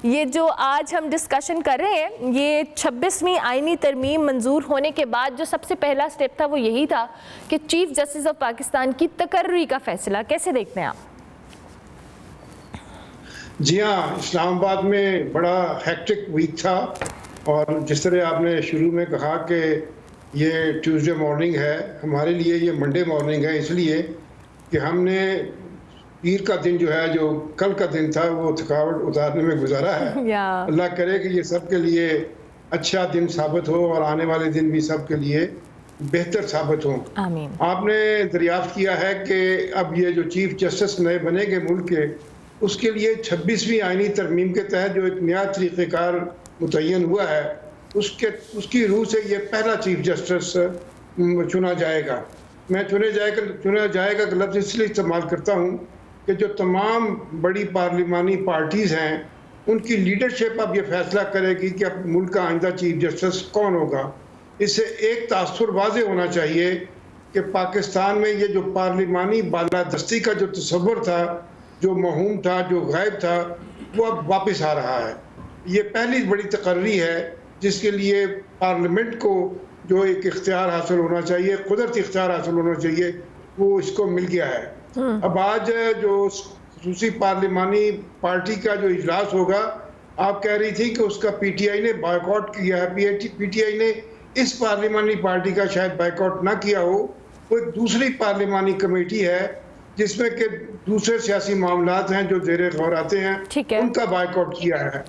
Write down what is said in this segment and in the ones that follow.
یہ جو آج ہم ڈسکشن کر رہے ہیں، یہ 26ویں آئینی ترمیم منظور ہونے کے بعد جو سب سے پہلا سٹیپ تھا وہ یہی تھا کہ چیف جسٹس آف پاکستان کی تقرری کا فیصلہ. کیسے دیکھتے ہیں آپ؟ جی ہاں، اسلام آباد میں بڑا ہیکٹک ویک تھا، اور جس طرح آپ نے شروع میں کہا کہ یہ ٹیوزڈے مارننگ ہے، ہمارے لیے یہ منڈے مارننگ ہے، اس لیے کہ ہم نے پیر کا دن جو ہے، جو کل کا دن تھا، وہ تھکاوٹ اتارنے میں گزارا ہے. اللہ کرے کہ یہ سب کے لیے اچھا دن ثابت ہو اور آنے والے دن بھی سب کے لیے بہتر ثابت ہوں. آمین. آپ نے دریافت کیا ہے کہ اب یہ جو چیف جسٹس نئے بنے گے ملک کے، اس کے لیے 26ویں آئینی ترمیم کے تحت جو ایک نیا طریقہ کار متعین ہوا ہے، اس کی روح سے یہ پہلا چیف جسٹس چنا جائے گا. میں چنا جائے گا کہ لفظ اس لیے استعمال کرتا ہوں کہ جو تمام بڑی پارلیمانی پارٹیز ہیں، ان کی لیڈرشپ اب یہ فیصلہ کرے گی کہ اب ملک کا آئندہ چیف جسٹس کون ہوگا. اس سے ایک تاثر واضح ہونا چاہیے کہ پاکستان میں یہ جو پارلیمانی بالادستی کا جو تصور تھا، جو موہوم تھا، جو غائب تھا، وہ اب واپس آ رہا ہے. یہ پہلی بڑی تقرری ہے جس کے لیے پارلیمنٹ کو جو ایک اختیار حاصل ہونا چاہیے، قدرتی اختیار حاصل ہونا چاہیے، وہ اس کو مل گیا ہے. اب آج جو خصوصی پارلیمانی پارٹی کا جو اجلاس ہوگا، آپ کہہ رہی تھی کہ اس کا پی ٹی آئی نے بائیکاٹ کیا ہے. پی ٹی آئی نے اس پارلیمانی پارٹی کا شاید بائیکاٹ نہ کیا ہو، وہ ایک دوسری پارلیمانی کمیٹی ہے جس میں کہ دوسرے سیاسی معاملات ہیں جو زیر غور آتے ہیں، ان کا بائیکاٹ کیا ہے.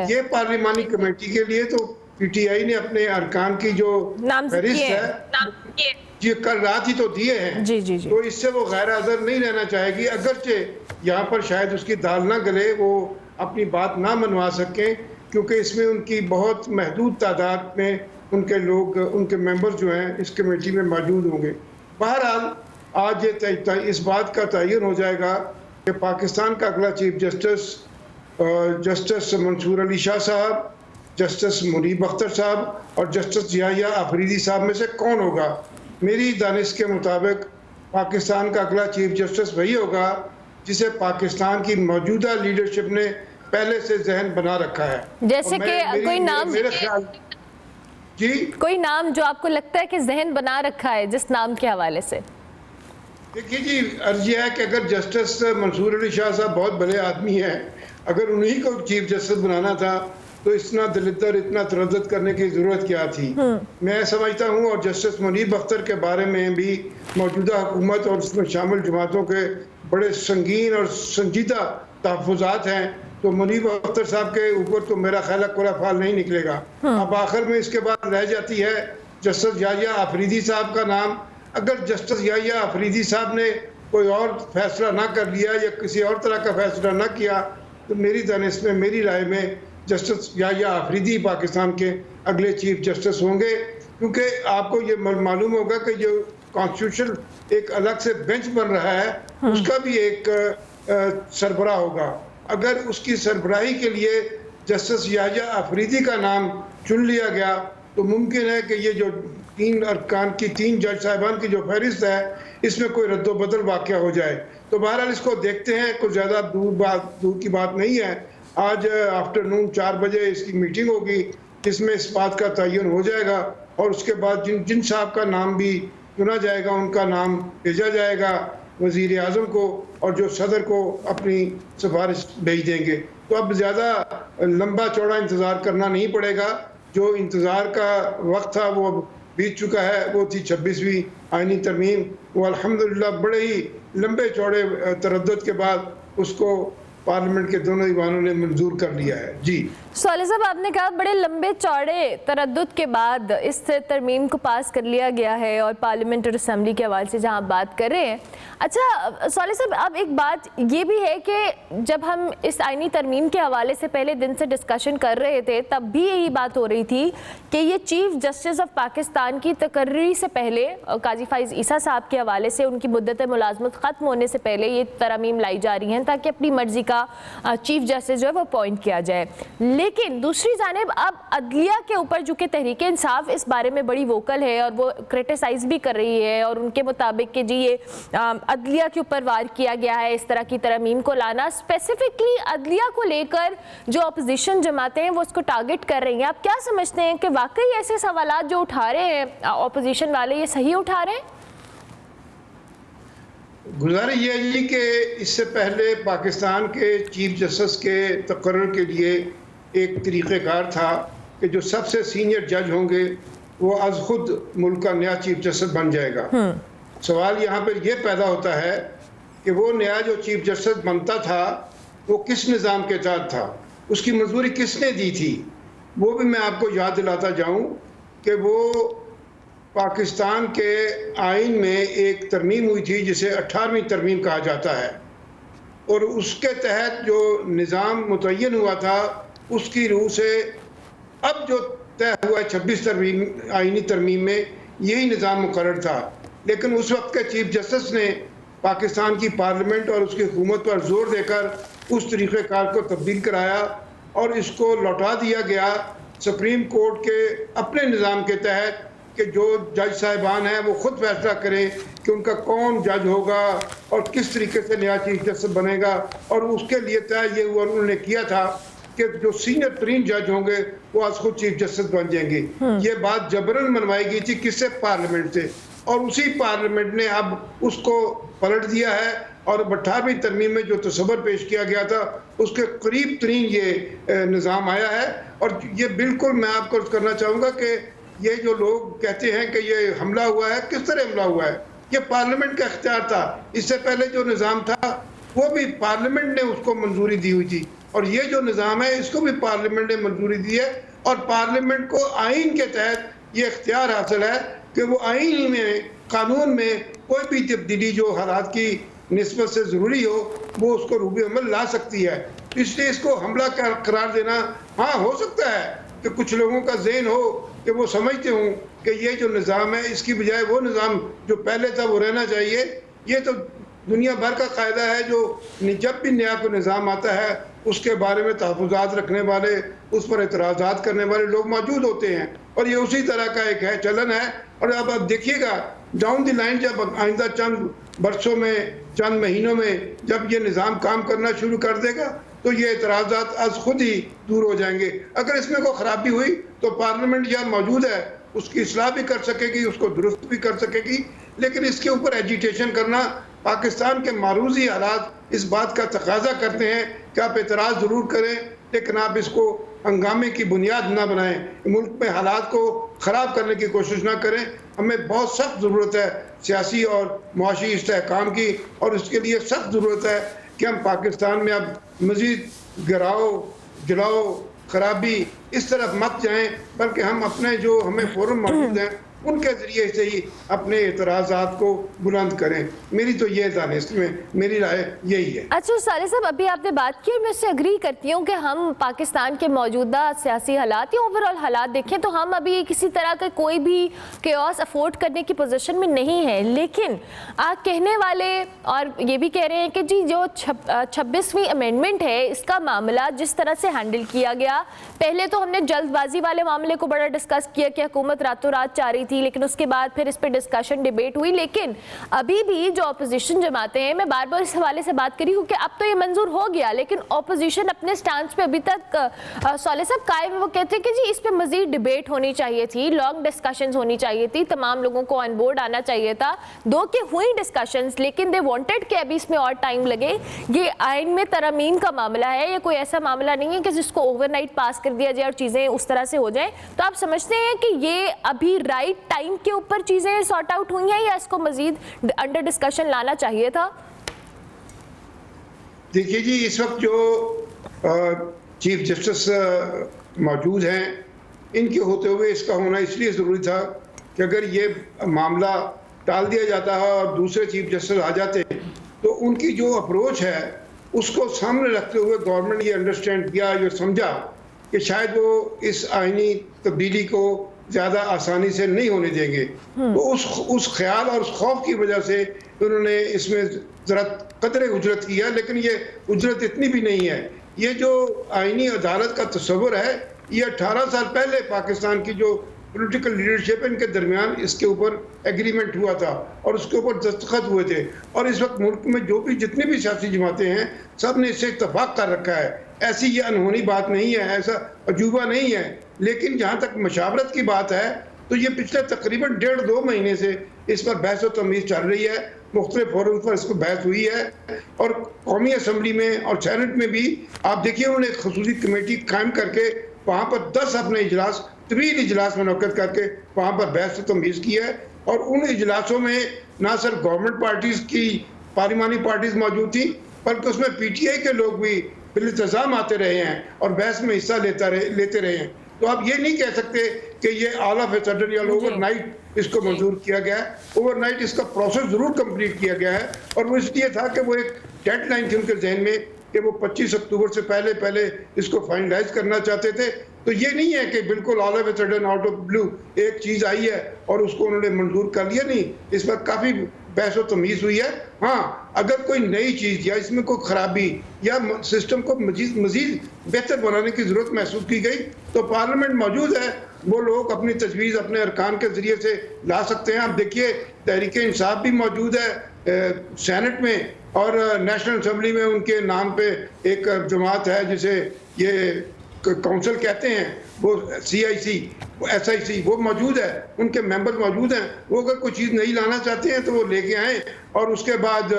یہ پارلیمانی کمیٹی کے لیے تو پی ٹی آئی نے اپنے ارکان کی جو فہرست ہے یہ کل رات ہی تو دیے ہیں، تو اس سے وہ غیر حاضر نہیں رہنا چاہے گی. اگرچہ یہاں پر شاید اس کی دال نہ گلے، وہ اپنی بات نہ منوا سکیں، کیونکہ اس میں ان کی بہت محدود تعداد میں ان کے لوگ، ان کے ممبر جو ہیں اس کمیٹی میں موجود ہوں گے. بہرحال آج اس بات کا تعین ہو جائے گا کہ پاکستان کا اگلا چیف جسٹس منصور علی شاہ صاحب، جسٹس منیب اختر صاحب اور جسٹس یحییٰ آفریدی صاحب میں سے کون ہوگا. میری دانش کے مطابق پاکستان کا اگلا چیف جسٹس وہی ہوگا جسے پاکستان کی موجودہ لیڈرشپ نے پہلے سے ذہن بنا رکھا ہے. جیسے کہ کوئی نام، میرے خیال جی کوئی نام جو آپ کو لگتا ہے کہ ذہن بنا رکھا ہے جس نام کے حوالے سے؟ دیکھیے جی، عرض یہ ہے کہ اگر جسٹس منصور علی شاہ صاحب بہت بڑے آدمی ہیں، اگر انہی کو چیف جسٹس بنانا تھا تو اتنا دلدر، اتنا تردد کرنے کی ضرورت کیا تھی. میں سمجھتا ہوں، اور جسٹس منیب اختر کے بارے میں بھی موجودہ حکومت اور اس میں شامل جماعتوں کے بڑے سنگین اور سنجیدہ تحفظات ہیں، تو منیب اختر صاحب کے اوپر تو میرا خیال ہے کوئی فال نہیں نکلے گا. اب آخر میں اس کے بعد رہ جاتی ہے جسٹس یحییٰ آفریدی صاحب کا نام. اگر جسٹس یحییٰ آفریدی صاحب نے کوئی اور فیصلہ نہ کر لیا یا کسی اور طرح کا فیصلہ نہ کیا، تو میری دانش میں، میری رائے میں جسٹس یحییٰ آفریدی پاکستان کے اگلے چیف جسٹس ہوں گے. کیونکہ آپ کو یہ معلوم ہوگا کہ جو کانسٹیٹیوشن ایک الگ سے بینچ بن رہا ہے، اس کا بھی ایک سربراہ ہوگا. اگر اس کی سربراہی کے لیے جسٹس یحییٰ آفریدی کا نام چن لیا گیا تو ممکن ہے کہ یہ جو 3 ارکان کی 3 جج صاحبان کی جو فہرست ہے، اس میں کوئی رد و بدل واقع ہو جائے. تو بہرحال اس کو دیکھتے ہیں، کوئی زیادہ دور کی بات نہیں ہے. آج آفٹرنون 4 بجے اس کی میٹنگ ہوگی جس میں اس بات کا تعین ہو جائے گا، اور اس کے بعد جن صاحب کا نام بھی چنا جائے گا ان کا نام بھیجا جائے گا وزیر اعظم کو، اور جو صدر کو اپنی سفارش بھیج دیں گے. تو اب زیادہ لمبا چوڑا انتظار کرنا نہیں پڑے گا. جو انتظار کا وقت تھا وہ بیت چکا ہے، وہ تھی 26ویں آئینی ترمیم. وہ الحمدللہ بڑے ہی لمبے چوڑے تردد کے بعد اس کو پارلیمنٹ کے دونوں ایوانوں نے منظور کر لیا ہے. جی صالح صاحب، آپ نے کہا بڑے لمبے چوڑے تردد کے بعد اس ترمیم کو پاس کر لیا گیا ہے، اور پارلیمنٹ اور اسمبلی کے حوالے سے جہاں آپ بات کر رہے ہیں. اچھا صالح صاحب، اب ایک بات یہ بھی ہے کہ جب ہم اس آئینی ترمیم کے حوالے سے پہلے دن سے ڈسکشن کر رہے تھے، تب بھی یہی بات ہو رہی تھی کہ یہ چیف جسٹس آف پاکستان کی تقرری سے پہلے قاضی فائز عیسیٰ صاحب کے حوالے سے ان کی مدت ملازمت ختم ہونے سے پہلے یہ ترامیم لائی جا رہی ہیں تاکہ اپنی مرضی کا چیف جسٹس جو ہے وہ اپوائنٹ کیا جائے. لیکن دوسری جانب اب عدلیہ کے اوپر جو کہ تحریک انصاف اس بارے میں بڑی ووکل ہے اور وہ کرٹیسائز بھی کر رہی ہے، اور ان کے مطابق کہ جی یہ عدلیہ کے اوپر وار کیا گیا ہے اس طرح کی ترمیم کو لانا. اسپیسیفکلی عدلیہ کو لے کر جو اپوزیشن جماعتیں ہیں وہ اس کو ٹارگٹ کر رہی ہیں. آپ کیا سمجھتے ہیں کہ واقعی ایسے سوالات جو اٹھا رہے ہیں اپوزیشن والے یہ صحیح اٹھا رہے ہیں؟ گزارش یہ ہے جی کہ اس سے پہلے پاکستان کے چیف جسٹس کے تقرر کے لیے ایک طریقہ کار تھا کہ جو سب سے سینئر جج ہوں گے وہ از خود ملک کا نیا چیف جسٹس بن جائے گا. سوال یہاں پر یہ پیدا ہوتا ہے کہ وہ نیا جو چیف جسٹس بنتا تھا وہ کس نظام کے تحت تھا, اس کی منظوری کس نے دی تھی. وہ بھی میں آپ کو یاد دلاتا جاؤں کہ وہ پاکستان کے آئین میں ایک ترمیم ہوئی تھی جسے 18ویں ترمیم کہا جاتا ہے, اور اس کے تحت جو نظام متعین ہوا تھا اس کی روح سے اب جو طے ہوا ہے 26 ترمیم آئینی ترمیم میں یہی نظام مقرر تھا. لیکن اس وقت کے چیف جسٹس نے پاکستان کی پارلیمنٹ اور اس کی حکومت پر زور دے کر اس طریقہ کار کو تبدیل کرایا اور اس کو لوٹا دیا گیا سپریم کورٹ کے اپنے نظام کے تحت کہ جو جج صاحبان ہیں وہ خود فیصلہ کریں کہ ان کا کون جج ہوگا اور کس طریقے سے نیا چیف جسٹس بنے گا. اور اس کے لیے طے یہ ہوا انہوں نے کیا تھا کہ جو سینئر ترین جج ہوں گے وہ آج خود چیف جسٹس بن جائیں گے. یہ بات جبرن منوائی گئی تھی کس سے؟ پارلیمنٹ سے, اور اسی پارلیمنٹ نے اب اس کو پلٹ دیا ہے اور 18ویں ترمیم میں جو تصور پیش کیا گیا تھا اس کے قریب ترین یہ نظام آیا ہے. اور یہ بالکل میں آپ کو کرنا چاہوں گا کہ یہ جو لوگ کہتے ہیں کہ یہ حملہ ہوا ہے, کس طرح حملہ ہوا ہے؟ یہ پارلیمنٹ کا اختیار تھا. اس سے پہلے جو نظام تھا وہ بھی پارلیمنٹ نے اس کو منظوری دی ہوئی تھی, اور یہ جو نظام ہے اس کو بھی پارلیمنٹ نے منظوری دی ہے, اور پارلیمنٹ کو آئین کے تحت یہ اختیار حاصل ہے کہ وہ آئین میں قانون میں کوئی بھی تبدیلی جو حالات کی نسبت سے ضروری ہو وہ اس کو روب عمل لا سکتی ہے. اس لیے اس کو حملہ قرار دینا ہاں ہو سکتا ہے کہ کچھ لوگوں کا ذہن ہو کہ وہ سمجھتے ہوں کہ یہ جو نظام ہے اس کی بجائے وہ نظام جو پہلے تھا وہ رہنا چاہیے. یہ تو دنیا بھر کا قاعدہ ہے جو جب بھی نیا کوئی نظام آتا ہے اس کے بارے میں تحفظات رکھنے والے, اس پر اعتراضات کرنے والے لوگ موجود ہوتے ہیں, اور یہ اسی طرح کا ایک ہے چلن ہے. اور اب آپ دیکھیے گا ڈاؤن دی لائن جب آئندہ چند برسوں میں چند مہینوں میں جب یہ نظام کام کرنا شروع کر دے گا تو یہ اعتراضات از خود ہی دور ہو جائیں گے. اگر اس میں کوئی خرابی ہوئی تو پارلیمنٹ یہاں موجود ہے, اس کی اصلاح بھی کر سکے گی, اس کو درست بھی کر سکے گی. لیکن اس کے اوپر ایجیٹیشن کرنا پاکستان کے معروضی حالات اس بات کا تقاضا کرتے ہیں کہ آپ اعتراض ضرور کریں لیکن آپ اس کو ہنگامے کی بنیاد نہ بنائیں, ملک میں حالات کو خراب کرنے کی کوشش نہ کریں. ہمیں بہت سخت ضرورت ہے سیاسی اور معاشی استحکام کی, اور اس کے لیے سخت ضرورت ہے کہ ہم پاکستان میں اب مزید گراؤ جلاؤ خرابی اس طرف مت جائیں, بلکہ ہم اپنے جو ہمیں فورم موجود ہیں ان کے ذریعے سے ہی اپنے اعتراضات کو بلند کریں. میری تو یہ دانست میں میری رائے یہی ہے. اچھا صالح صاحب, ابھی آپ نے بات کی اور میں اس سے اگری کرتی ہوں کہ ہم پاکستان کے موجودہ سیاسی حالات یا اوور آل حالات دیکھیں تو ہم ابھی کسی طرح کا کوئی بھی کیوس افورڈ کرنے کی پوزیشن میں نہیں ہے. لیکن آپ کہنے والے اور یہ بھی کہہ رہے ہیں کہ جی جو 26ویں امینڈمنٹ ہے اس کا معاملہ جس طرح سے ہینڈل کیا گیا, پہلے تو ہم نے جلد بازی والے معاملے کو بڑا ڈسکس کیا کہ حکومت راتوں رات چاہ رہی تھی, لیکن اس کے بعد پھر اس پہ ڈسکشن ڈیبیٹ ہوئی. لیکن ابھی بھی جو اپوزیشن جماعتیں ہیں, میں بار بار اس حوالے سے بات کری ہوں کہ اب تو یہ منظور ہو گیا لیکن اپوزیشن اپنے سٹانس پہ ابھی تک صالح صاحب قائم ہے. وہ کہتے ہیں کہ جی اس پہ مزید ڈیبیٹ ہونی چاہیے تھی, لانگ ڈسکشنز ہونی چاہیے تھی, تمام لوگوں کو آن بورڈ آنا چاہیے تھا. دو کہ ہوئی ڈسکشنز لیکن دے وانٹڈ کہ ابھی اس میں اور ٹائم لگے. یہ آئین میں ترامیم کا معاملہ ہے, یہ کوئی ایسا معاملہ نہیں ہے کہ جس کو اوور نائٹ پاس کر دیا جائے اور چیزیں اس طرح سے ہو جائیں. تو آپ سمجھتے ہیں کہ یہ ابھی رائٹ ٹائم کے اوپر چیزیں سارٹ آؤٹ ہوئی ہیں یا اس کو مزید انڈر ڈسکشن لانا چاہیے تھا؟ دیکھیے جی, اس وقت جو چیف جسٹس موجود ہیں ان کے ہوتے ہوئے اس کا ہونا اس لیے ضروری تھا کہ اگر یہ معاملہ ٹال دیا جاتا ہے اور دوسرے چیف جسٹس آ جاتے تو ان کی جو اپروچ ہے اس کو سامنے رکھتے ہوئے گورنمنٹ یہ انڈرسٹینڈ کیا, یہ سمجھا کہ شاید وہ اس آئینی تبدیلی کو زیادہ آسانی سے نہیں ہونے دیں گے. تو اس خیال اور اس خوف کی وجہ سے انہوں نے اس میں ذرا قدرے اجرت کیا, لیکن یہ اجرت اتنی بھی نہیں ہے. یہ جو آئینی عدالت کا تصور ہے یہ 18 سال پہلے پاکستان کی جو پولیٹیکل لیڈرشپ ان کے درمیان اس کے اوپر ایگریمنٹ ہوا تھا اور اس کے اوپر دستخط ہوئے تھے، اور اس وقت ملک میں جو بھی جتنی بھی سیاسی جماعتیں ہیں سب نے اس سے اتفاق کر رکھا ہے. ایسی یہ انہونی بات نہیں ہے، ایسا عجوبہ نہیں ہے. لیکن جہاں تک مشاورت کی بات ہے تو یہ پچھلے تقریباً 1.5-2 مہینے سے اس پر بحث و تمیز چل رہی ہے. مختلف فورم پر اس کو بحث ہوئی ہے، اور قومی اسمبلی میں اور سینٹ میں بھی آپ دیکھیے انہوں نے ایک خصوصی کمیٹی قائم کر کے وہاں پر 10 اپنے اجلاس، طویل اجلاس منعقد کر کے وہاں پر بحث و تمیز کی ہے. اور ان اجلاسوں میں نہ صرف گورنمنٹ پارٹیز کی پارلیمانی پارٹیز موجود تھیں بلکہ اس میں پی ٹی آئی کے لوگ بھی بالانتظام آتے رہے ہیں اور بحث میں حصہ لیتے رہے ہیں. تو آپ یہ نہیں کہہ سکتے کہ یہ آل آف اے سڈن یا اوور نائٹ اس کو منظور کیا گیا ہے. اوور نائٹ اس کا پروسیس ضرور کمپلیٹ کیا گیا ہے، اور وہ اس لیے تھا کہ وہ ایک ڈیڈ لائن تھی ان کے ذہن میں کہ وہ 25 اکتوبر سے پہلے اس کو فائنلائز کرنا چاہتے تھے. تو یہ نہیں ہے کہ بالکل all of a sudden out of blue ایک چیز آئی ہے اور اس کو انہوں نے منظور کر لیا. نہیں، اس پر کافی بحث و تمیز ہوئی ہے. ہاں، اگر کوئی نئی چیز یا اس میں کوئی خرابی یا سسٹم کو مزید بہتر بنانے کی ضرورت محسوس کی گئی تو پارلیمنٹ موجود ہے، وہ لوگ اپنی تجویز اپنے ارکان کے ذریعے سے لا سکتے ہیں. آپ دیکھیے تحریک انصاف بھی موجود ہے سینٹ میں، اور نیشنل اسمبلی میں ان کے نام پہ ایک جماعت ہے جسے یہ کونسل کہتے ہیں، وہ CIC، SIC، وہ موجود ہے، ان کے ممبر موجود ہیں. وہ اگر کوئی چیز نہیں لانا چاہتے ہیں تو وہ لے کے آئیں، اور اس کے بعد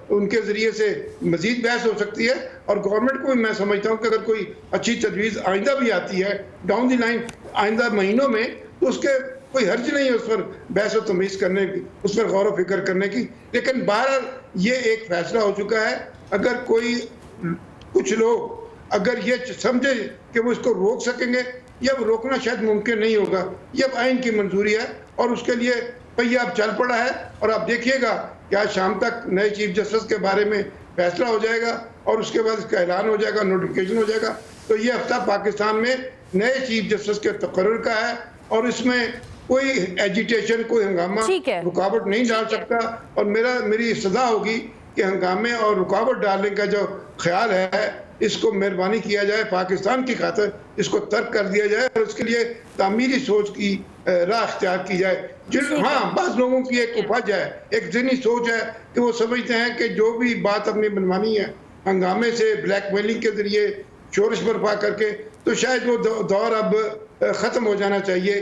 ان کے ذریعے سے مزید بحث ہو سکتی ہے. اور گورنمنٹ کو بھی میں سمجھتا ہوں کہ اگر کوئی اچھی تجویز آئندہ بھی آتی ہے ڈاؤن دی لائن آئندہ مہینوں میں، تو اس کے کوئی حرج نہیں ہے اس پر بحث و تمیز کرنے کی، اس پر غور و فکر کرنے کی. لیکن بہرحال یہ ایک فیصلہ ہو چکا ہے. اگر کوئی کچھ لوگ اگر یہ سمجھے کہ وہ اس کو روک سکیں گے، یا وہ روکنا شاید ممکن نہیں ہوگا. یہ اب آئین کی منظوری ہے اور اس کے لیے پہیہ اب چل پڑا ہے. اور آپ دیکھیے گا کہ آج شام تک نئے چیف جسٹس کے بارے میں فیصلہ ہو جائے گا اور اس کے بعد اس کا اعلان ہو جائے گا، نوٹیفکیشن ہو جائے گا. تو یہ ہفتہ پاکستان میں نئے چیف جسٹس کے تقرر کا ہے، اور اس میں کوئی ایجیٹیشن، کوئی ہنگامہ رکاوٹ نہیں ڈال سکتا. اور میری استدعا ہوگی کہ ہنگامے اور رکاوٹ ڈالنے کا جو خیال ہے اس کو مہربانی کیا جائے، پاکستان کی خاطر اس کو ترک کر دیا جائے، اور اس کے لیے تعمیری سوچ کی راہ اختیار کی جائے. ہاں، بعض لوگوں کی ایک اپج ہے، ایک ذہنی سوچ ہے کہ وہ سمجھتے ہیں کہ جو بھی بات اپنی بنوانی ہے ہنگامے سے، بلیک میلنگ کے ذریعے، شورش برپا کر کے، تو شاید وہ دور اب ختم ہو جانا چاہیے.